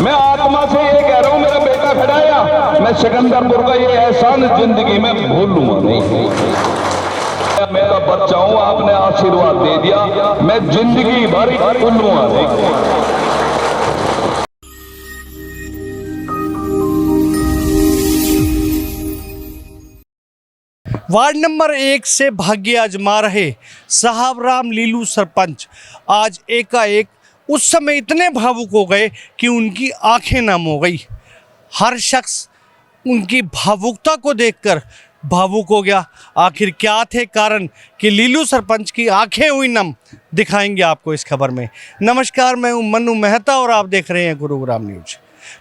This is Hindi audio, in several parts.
मैं आत्मा से ये कह रहा हूं, मेरा बेटा खड़ाया, मैं सिकंदरपुर का ये एहसान जिंदगी में भूलूंगा नहीं। मेरा बच्चा हूं, आपने आशीर्वाद दे दिया, मैं जिंदगी भर भूलूंगा नहीं। वार्ड नंबर 1 से भाग्य आजमा रहे साहब राम लीलू सरपंच आज एकाएक उस समय इतने भावुक हो गए कि उनकी आंखें नम हो गई। हर शख्स उनकी भावुकता को देखकर भावुक हो गया। आखिर क्या थे कारण कि लीलू सरपंच की आंखें हुई नम, दिखाएंगे आपको इस खबर में। नमस्कार, मैं हूं मनु मेहता और आप देख रहे हैं गुरुग्राम न्यूज।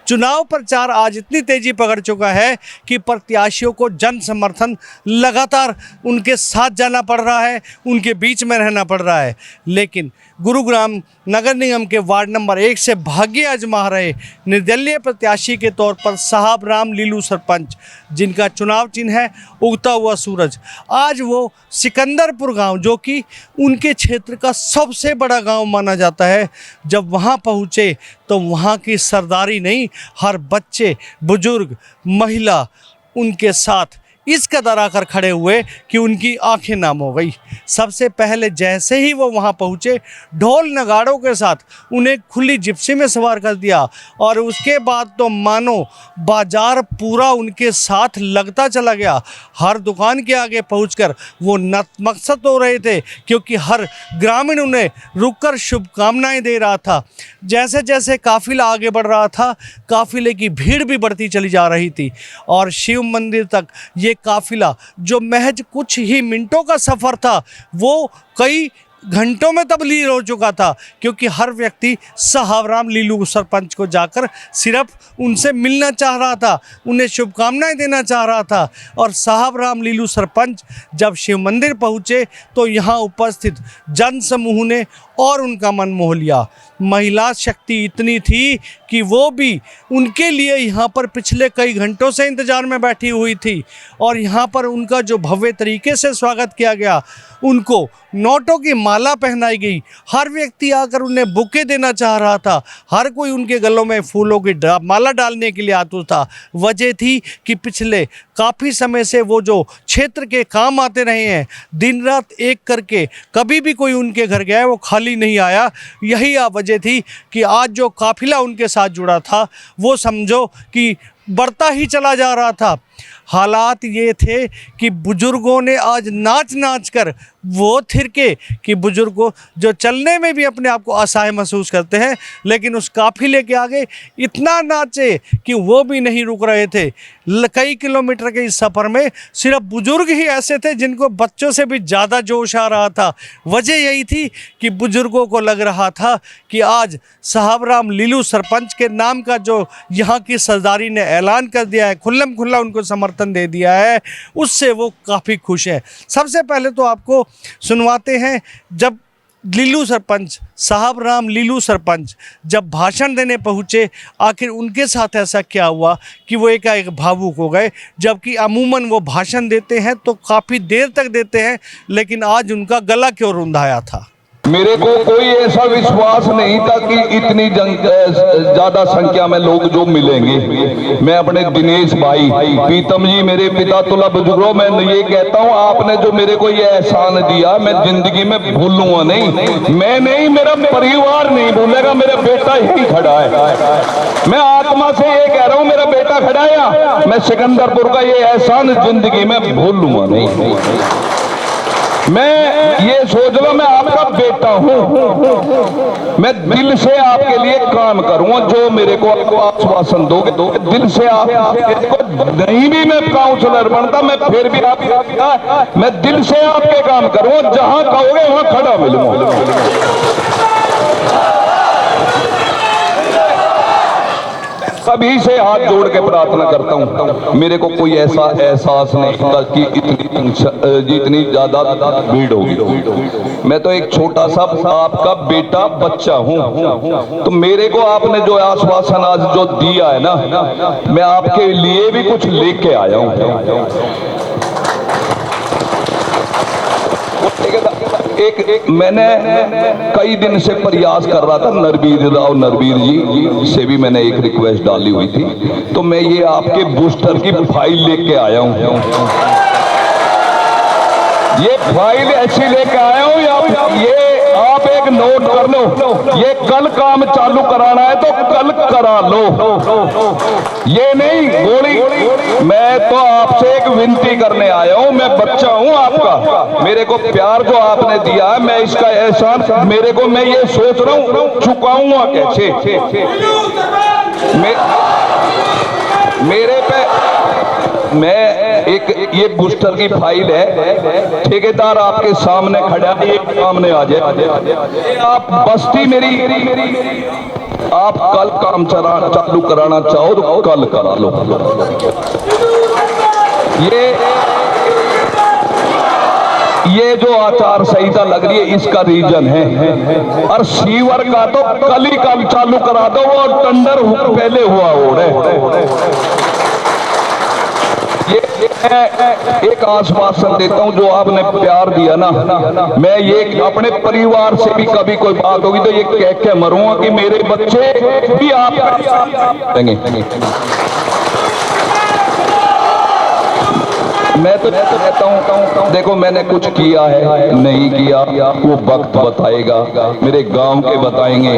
चुनाव प्रचार आज इतनी तेजी पकड़ चुका है कि प्रत्याशियों को जन समर्थन लगातार उनके साथ जाना पड़ रहा है, उनके बीच में रहना पड़ रहा है। लेकिन गुरुग्राम नगर निगम के वार्ड नंबर 1 से भाग्य आजमा रहे निर्दलीय प्रत्याशी के तौर पर साहब राम लीलू सरपंच, जिनका चुनाव चिन्ह है उगता हुआ सूरज, आज वो सिकंदरपुर गांव, जो कि उनके क्षेत्र का सबसे बड़ा गांव माना जाता है, जब वहां पहुंचे तो वहां की सरदारी नहीं, हर बच्चे, बुजुर्ग, महिला उनके साथ इस कदर आकर खड़े हुए कि उनकी आंखें नम हो गई। सबसे पहले जैसे ही वो वहाँ पहुँचे, ढोल नगाड़ों के साथ उन्हें खुली जिप्सी में सवार कर दिया और उसके बाद तो मानो बाजार पूरा उनके साथ लगता चला गया। हर दुकान के आगे पहुंचकर वो नतमस्तक हो रहे थे, क्योंकि हर ग्रामीण उन्हें रुककर शुभकामनाएं दे रहा था। जैसे जैसे काफिला आगे बढ़ रहा था, काफिले की भीड़ भी बढ़ती चली जा रही थी और शिव मंदिर तक ये काफिला, जो महज कुछ ही मिनटों का सफ़र था, वो कई घंटों में तब्दील हो चुका था, क्योंकि हर व्यक्ति साहब राम लीलू सरपंच को जाकर सिर्फ उनसे मिलना चाह रहा था, उन्हें शुभकामनाएं देना चाह रहा था। और साहब राम लीलू सरपंच जब शिव मंदिर पहुँचे तो यहाँ उपस्थित जन समूह ने और उनका मन मोह लिया। महिला शक्ति इतनी थी कि वो भी उनके लिए यहाँ पर पिछले कई घंटों से इंतज़ार में बैठी हुई थी और यहाँ पर उनका जो भव्य तरीके से स्वागत किया गया, उनको नोटों की माला पहनाई गई। हर व्यक्ति आकर उन्हें बुके देना चाह रहा था, हर कोई उनके गलों में फूलों की माला डालने के लिए आतुर था। वजह थी कि पिछले काफ़ी समय से वो जो क्षेत्र के काम आते रहे हैं, दिन रात एक करके, कभी भी कोई उनके घर गया वो खाली नहीं आया। यही वजह थी कि आज जो काफिला उनके साथ जुड़ा था, वो समझो कि बढ़ता ही चला जा रहा था। हालात ये थे कि बुजुर्गों ने आज नाच नाच कर वो थिरके कि बुजुर्गों जो चलने में भी अपने आप को असहाय महसूस करते हैं, लेकिन उस काफिले के आगे इतना नाचे कि वो भी नहीं रुक रहे थे। कई किलोमीटर के इस सफ़र में सिर्फ बुजुर्ग ही ऐसे थे जिनको बच्चों से भी ज़्यादा जोश आ रहा था। वजह यही थी कि बुजुर्गों को लग रहा था कि आज साहब राम लीलू सरपंच के नाम का जो यहाँ की सरदारी ने ऐलान कर दिया है, खुल्लम खुल्ला उनको समर्थन दे दिया है, उससे वो काफ़ी खुश हैं। सबसे पहले तो आपको सुनवाते हैं, जब लीलू सरपंच, साहब राम लीलू सरपंच जब भाषण देने पहुँचे, आखिर उनके साथ ऐसा क्या हुआ कि वो एकाएक भावुक हो गए। जबकि अमूमन वो भाषण देते हैं तो काफ़ी देर तक देते हैं, लेकिन आज उनका गला क्यों रुंधाया था। मेरे को कोई ऐसा विश्वास नहीं था कि इतनी ज्यादा संख्या में लोग जो मिलेंगे। मैं अपने दिनेश भाई, प्रीतम जी, मेरे पिता तुला बुजुर्गों, मैं ये कहता हूँ, आपने जो मेरे को ये एहसान दिया, मैं जिंदगी में भूलूंगा नहीं। मैं नहीं, मेरा परिवार नहीं भूलेगा, मेरा बेटा यही खड़ा है। मैं आत्मा से ये कह रहा हूँ, मेरा बेटा खड़ाया, मैं सिकंदरपुर का ये एहसान जिंदगी में भूलूंगा नहीं। मैं ये सोच लो, मैं आपका बेटा हूं, मैं दिल से आपके लिए काम करूंगा। जो मेरे को आश्वासन दोगे, दिल से आप नहीं भी मैं काउंसलर बनता, मैं फिर भी आप, मैं दिल से आपके काम करूंगा। जहां कहोगे वहां खड़ा मिलूंगा। सभी से हाथ जोड़ के प्रार्थना करता हूं, मेरे को कोई ऐसा एहसास नहीं था कि इतनी ज्यादा भीड़ होगी। मैं तो एक छोटा सा आपका बेटा बच्चा हूं, तो मेरे को आपने जो आश्वासन आज जो दिया है ना, मैं आपके लिए भी कुछ लेके आया हूं। एक मैंने कई दिन से प्रयास कर रहा था, नरवीर जी से भी मैंने एक रिक्वेस्ट डाली हुई थी, तो मैं ये आपके बूस्टर की फाइल लेके आया हूं। ये फाइल ऐसी लेके आया हूं, ये आप एक नोट कर लो, ये कल काम चालू कराना है तो कल करा लो, ये नहीं गोली। मैं तो आपसे एक विनती करने आया हूं, मैं बच्चा हूं आपका, मेरे को प्यार जो आपने दिया है, मैं इसका एहसान मेरे को, मैं ये सोच रहा हूं चुकाऊंगा कैसे। मेरे पे मैं एक ये बूस्टर की फाइल है, ठेकेदार आपके सामने खड़ा है, एक सामने आ जाए, आप बस्ती मेरी, आप कल काम चालू कराना चाहो तो कल करा लो। ये जो आचार संहिता लग रही है इसका रीजन है, और सीवर का तो कल ही काम चालू करा दो, वो टेंडर पहले हुआ हो रहे। ये एक आश्वासन देता हूं, जो आपने प्यार दिया ना, मैं ये अपने परिवार से भी कभी कोई बात होगी तो ये कह के मरूंगा कि मेरे बच्चे भी आप देंगे। मैं तो कहता हूं, देखो मैंने कुछ किया है नहीं किया वो वक्त बताएगा, मेरे गांव के बताएंगे,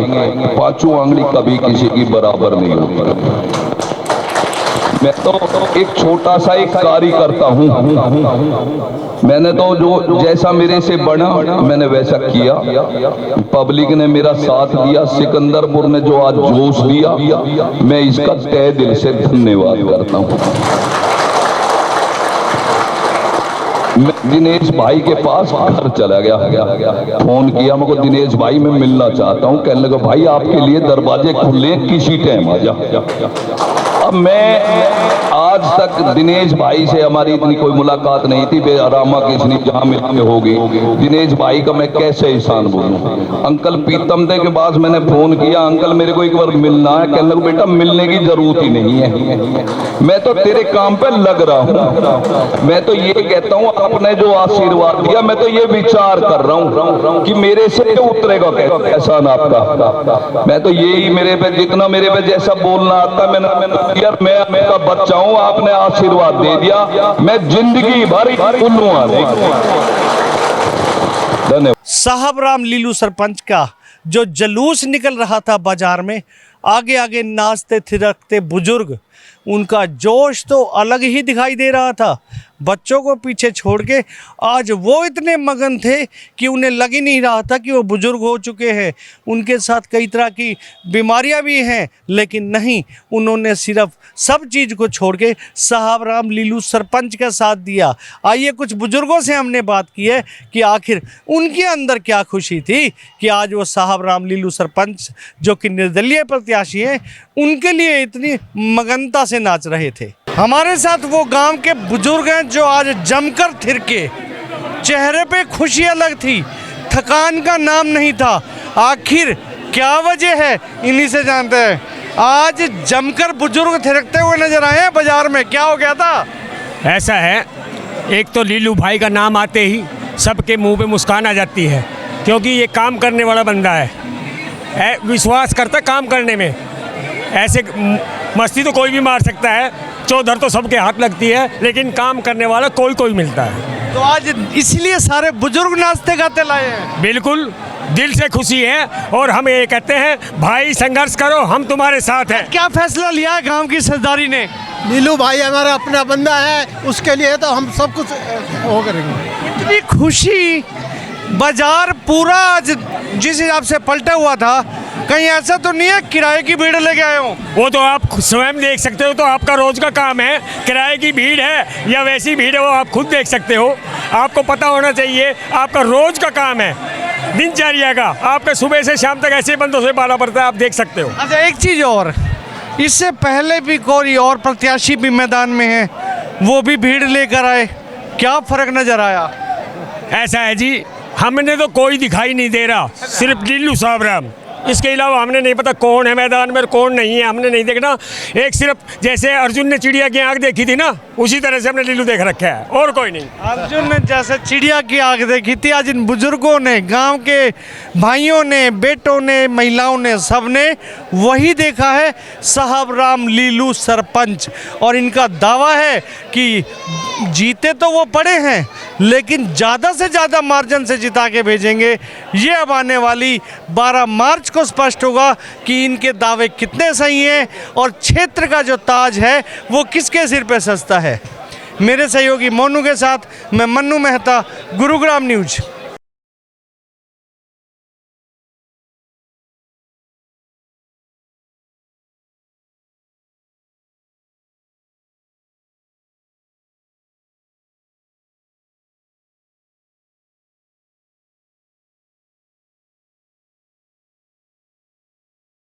पांचों आंगली कभी किसी की बराबर नहीं होती। मैं तो एक छोटा सा एक कार्य करता हूं, मैंने तो जो जैसा मेरे से बना मैंने वैसा किया, पब्लिक ने मेरा साथ दिया, सिकंदरपुर ने जो आज जोश दिया, मैं इसका तहे दिल से धन्यवाद करता हूं। मैं दिनेश भाई के पास घर चला गया, फोन किया मुझको, दिनेश भाई मैं मिलना चाहता हूं, कहने लगा भाई आपके लिए दरवाजे खुले, किसी टाइम आ जा। अब मैं आज तक दिनेश भाई से हमारी इतनी कोई मुलाकात नहीं थी, बेआरामा किसने जहां मिलने होगी, दिनेश भाई का मैं कैसे एहसान बोलूं। अंकल पीतम दे के पास मैंने फोन किया, अंकल मेरे को एक बार मिलना है, कहने लगा बेटा मिलने की जरूरत ही नहीं है, मैं तो तेरे काम पे लग रहा हूं। मैं तो ये कहता हूं आपने जो आशीर्वाद दिया, मैं तो ये विचार कर रहा हूं कि मेरे से उतरेगा कैसे एहसान आपका। मैं तो यही मेरे पे जितना मेरे पे जैसा बोलना आता, मैंने यार मैं आपका बच्चा हूं, आपने आशीर्वाद दे दिया, मैं जिंदगी भर उल्लूआ नहीं। धन्यवाद। साहब राम लीलू सरपंच का जो जुलूस निकल रहा था बाजार में, आगे आगे नाचते थिरकते बुजुर्ग, उनका जोश तो अलग ही दिखाई दे रहा था। बच्चों को पीछे छोड़ के आज वो इतने मगन थे कि उन्हें लग ही नहीं रहा था कि वो बुजुर्ग हो चुके हैं, उनके साथ कई तरह की बीमारियां भी हैं, लेकिन नहीं, उन्होंने सिर्फ सब चीज़ को छोड़ के साहब राम लीलू सरपंच का साथ दिया। आइए कुछ बुजुर्गों से हमने बात की है कि आखिर उनके अंदर क्या खुशी थी कि आज वो साहब राम लीलू सरपंच जो कि निर्दलीय प्रत्याशी हैं, उनके लिए इतनी मगनता से नाच रहे थे। हमारे साथ वो गांव के बुजुर्ग हैं जो आज जमकर थिरके, चेहरे पे खुशी अलग थी, थकान का नाम नहीं था। आखिर क्या वजह है, इन्हीं से जानते हैं। आज जमकर बुजुर्ग थिरकते हुए नजर आए हैं बाजार में, क्या हो गया था? ऐसा है, एक तो लीलू भाई का नाम आते ही सबके मुंह पे मुस्कान आ जाती है, क्योंकि ये काम करने वाला बंदा है, विश्वास करता काम करने में। ऐसे मस्ती तो कोई भी मार सकता है, चौधर तो सबके हाथ लगती है, लेकिन काम करने वाला कोई कोई मिलता है। तो आज इसलिए सारे बुजुर्ग नाचते गाते लाए हैं। बिल्कुल दिल से खुशी है, और हम ये कहते हैं भाई संघर्ष करो, हम तुम्हारे साथ हैं। क्या फैसला लिया है गांव की सरदारी ने? लीलू भाई हमारा अपना बंदा है, उसके लिए तो हम सब कुछ वो करेंगे। इतनी खुशी, बाजार पूरा आज जिस हिसाब से पलटा हुआ था, कहीं ऐसा तो नहीं है किराए की भीड़ लेके आए हो? वो तो आप स्वयं देख सकते हो, तो आपका रोज का काम है, किराए की भीड़ है या वैसी भीड़ है वो आप खुद देख सकते हो। आपको पता होना चाहिए, आपका रोज का काम है, दिनचर्या का, आपका सुबह से शाम तक ऐसे बंदों से पाला पड़ता है, आप देख सकते हो। अच्छा एक चीज़ और, इससे पहले भी कोई और प्रत्याशी भी मैदान में है, वो भी भीड़ लेकर आए, क्या फर्क नजर आया? ऐसा है जी, हमने तो कोई दिखाई नहीं दे रहा, सिर्फ लीलू साहब राम, इसके अलावा हमने नहीं पता कौन है मैदान में और कौन नहीं है, हमने नहीं देखना। एक सिर्फ जैसे अर्जुन ने चिड़िया की आँख देखी थी ना, उसी तरह से हमने लीलू देख रखा है, और कोई नहीं। अर्जुन ने जैसे चिड़िया की आंख देखी थी, आज इन बुजुर्गों ने, गांव के भाइयों ने, बेटों ने, महिलाओं ने, सबने वही देखा है। साहब राम लीलू सरपंच, और इनका दावा है कि जीते तो वो पड़े हैं, लेकिन ज़्यादा से ज़्यादा मार्जिन से जिता के भेजेंगे। ये अब आने वाली 12 मार्च को स्पष्ट होगा कि इनके दावे कितने सही हैं और क्षेत्र का जो ताज है वो किसके सिर पे सजता है। मेरे सहयोगी मोनू के साथ मैं मन्नू मेहता, गुरुग्राम न्यूज।